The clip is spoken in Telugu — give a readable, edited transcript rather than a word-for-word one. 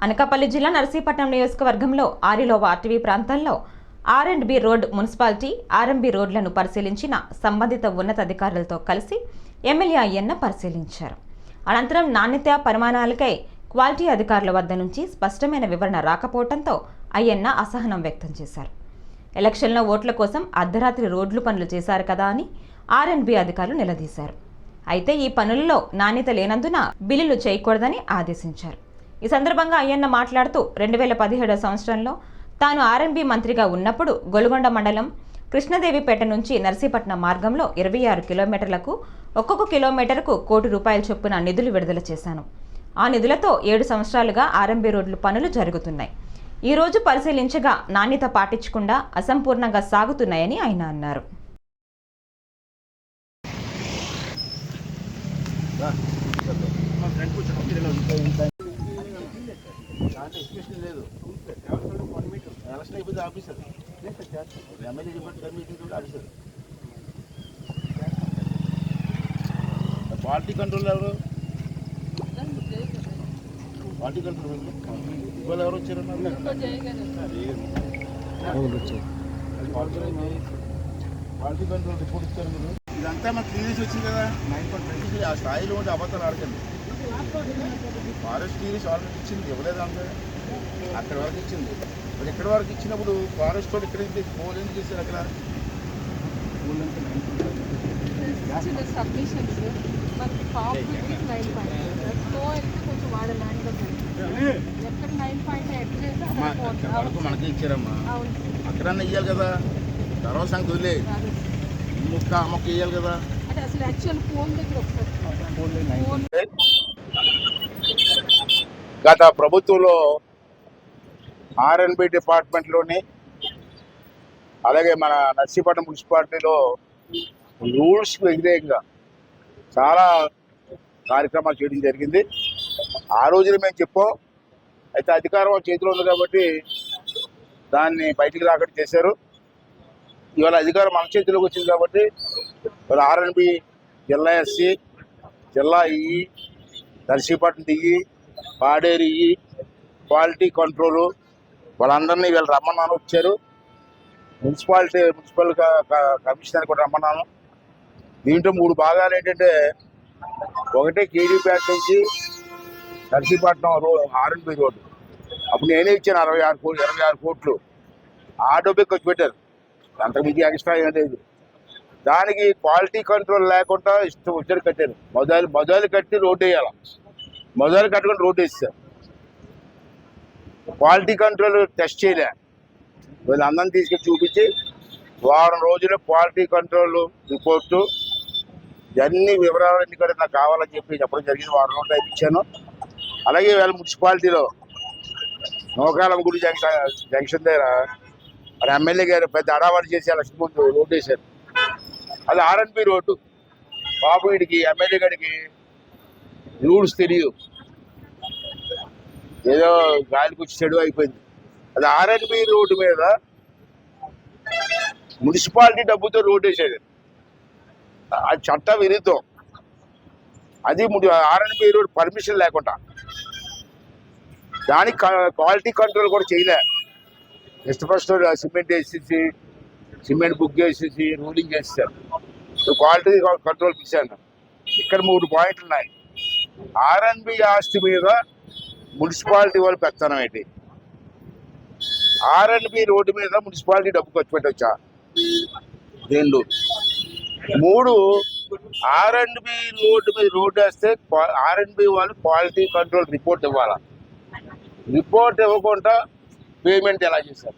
అనకాపల్లి జిల్లా నర్సీపట్నం నియోజకవర్గంలో ఆరిలోవ ఆర్టీవీ ప్రాంతంలో ఆర్&బి రోడ్ మున్సిపాలిటీ ఆర్ఎంబి రోడ్లను పరిశీలించిన సంబంధిత ఉన్నతాధికారులతో కలిసి ఎమ్మెల్యే అయ్యన్న పరిశీలించారు. అనంతరం నాణ్యత పరిమాణాలకై క్వాలిటీ అధికారుల వద్ద నుంచి స్పష్టమైన వివరణ రాకపోవడంతో అయ్యన్న అసహనం వ్యక్తం చేశారు. ఎలక్షన్లో ఓట్ల కోసం అర్ధరాత్రి రోడ్లు పనులు చేశారు కదా అని ఆర్&బి అధికారులు నిలదీశారు. అయితే ఈ పనులలో నాణ్యత లేనందున బిల్లులు చేయకూడదని ఆదేశించారు. ఈ సందర్భంగా అయ్యన్న మాట్లాడుతూ 2017 సంవత్సరంలో తాను ఆర్&బి మంత్రిగా ఉన్నప్పుడు గొలుగొండ మండలం కృష్ణదేవిపేట నుంచి నర్సీపట్నం మార్గంలో 26 కిలోమీటర్లకు ఒక్కొక్క కిలోమీటర్కు ₹1 కోటి చొప్పున నిధులు విడుదల చేశాను. ఆ నిధులతో 7 సంవత్సరాలుగా ఆర్&బి రోడ్లు పనులు జరుగుతున్నాయి. ఈ రోజు పరిశీలించగా నాణ్యత పాటించకుండా అసంపూర్ణంగా సాగుతున్నాయని ఆయన అన్నారు. క్వాలిటీ కంట్రోల్ ఎవరు? క్వాలిటీ కంట్రోల్ ఇవాళ ఎవరు వచ్చారు? క్వాలిటీ కంట్రోల్ రిపోర్ట్ ఇచ్చారు మీరు. ఇదంతా మాకు క్లియరెన్స్ వచ్చింది కదా. 9.20 ఆ స్థాయిలో ఉంటే అబద్ధాలు ఆడకండి. ఫారెస్ట్ క్లియరెన్స్ ఆల్రెడీ ఇచ్చింది, ఇవ్వలేదు అంటే అక్కడ వరకు ఇచ్చింది. మరి ఎక్కడి వరకు ఇచ్చినప్పుడు ఫారెస్ట్ వాళ్ళు ఇక్కడ ఫోన్ ఏం చేశారు? అక్కడ వరకు మనకి ఇచ్చారమ్మా. అక్కడన్నా ఇవ్వాలి కదా. తర్వాత సంగతి వదిలే ముక్క అమ్మక్క ఇవ్వాలి కదా. గత ప్రభుత్వంలో ఆర్&బి డిపార్ట్మెంట్లోని అలాగే మన నర్సీపట్నం మున్సిపాలిటీలో రూల్స్కి వ్యతిరేకంగా చాలా కార్యక్రమాలు చేయడం జరిగింది. ఆ రోజున మేము చెప్పాం. అయితే అధికారం చేతిలో ఉంది కాబట్టి దాన్ని బయటికి రాకుండా చేశారు. ఇవాళ అధికారం మన చేతిలోకి వచ్చింది కాబట్టి ఇవాళ ఆర్&బి జిల్లా ఎస్సీ, జిల్లా EE, Narsipatnam DE, Paderu EE, quality control వాళ్ళందరినీ వీళ్ళు రమ్మన్నాను, వచ్చారు. మున్సిపల్ కమిషనర్ కూడా రమ్మన్నాను. దీంట్లో 3 భాగాలు ఏంటంటే, ఒకటి కేడీపేట నుంచి నర్సీపట్నం ఆర్&బి రోడ్డు. అప్పుడు నేనే ఇచ్చాను 26 కోట్లు. ఆ డబ్బే ఖర్చు పెట్టారు. అంతకుమించి ఎక్స్ట్రా ఏం లేదు. దానికి క్వాలిటీ కంట్రోల్ లేకుండా ఇష్టం వచ్చారు కట్టారు. మొదలు కట్టి రోడ్డు వేయాలి. మొదలు కట్టుకొని రోడ్డు వేస్తారు. క్వాలిటీ కంట్రోల్ టెస్ట్ చేయలే. వీళ్ళు అందరిని తీసుకెళ్ళి చూపించి వారం రోజుల్లో క్వాలిటీ కంట్రోల్ రిపోర్టు ఇవన్నీ వివరాలన్నీ కూడా నాకు కావాలని చెప్పి చెప్పడం జరిగింది. వారం రోజులు ఇప్పించాను. అలాగే వీళ్ళ మున్సిపాలిటీలో నోకాలం గుడి జంక్షన్ దగ్గర మరి ఎమ్మెల్యే గారు పెద్ద అడావాడి చేసి ఎలక్షన్ ముందు రోడ్డు వేశారు. అది ఆర్&బి రోడ్డు. బాబు వీడికి ఎమ్మెల్యే గారికి రూల్స్ తెలియదు, ఏదో గాలికి వచ్చి చెడు అయిపోయింది. అది ఆర్&బి రోడ్డు మీద మున్సిపాలిటీ డబ్బుతో రోడ్డు వేసాడు. అది చట్ట విరుద్ధం. అది ఆర్&బి రోడ్ పర్మిషన్ లేకుండా దానికి క్వాలిటీ కంట్రోల్ కూడా చేయలే. ఫస్ట్ సిమెంట్ వేసేసి సిమెంట్ బుక్ చేసేసి రూలింగ్ చేస్తారు. క్వాలిటీ కంట్రోల్ ఇచ్చాను. ఇక్కడ 3 పాయింట్లు ఉన్నాయి. ఆర్&బి ఆస్తి మీద మున్సిపాలిటీ వాళ్ళు పెత్తనం ఏంటి? ఆర్&బి రోడ్డు మీద మున్సిపాలిటీ డబ్బు ఖర్చు పెట్టవచ్చా? 2. 3 ఆర్&బి రోడ్డు మీద రోడ్డు వేస్తే ఆర్&బి వాళ్ళు క్వాలిటీ కంట్రోల్ రిపోర్ట్ ఇవ్వాలా. రిపోర్ట్ ఇవ్వకుండా పేమెంట్ ఎలా చేశారు?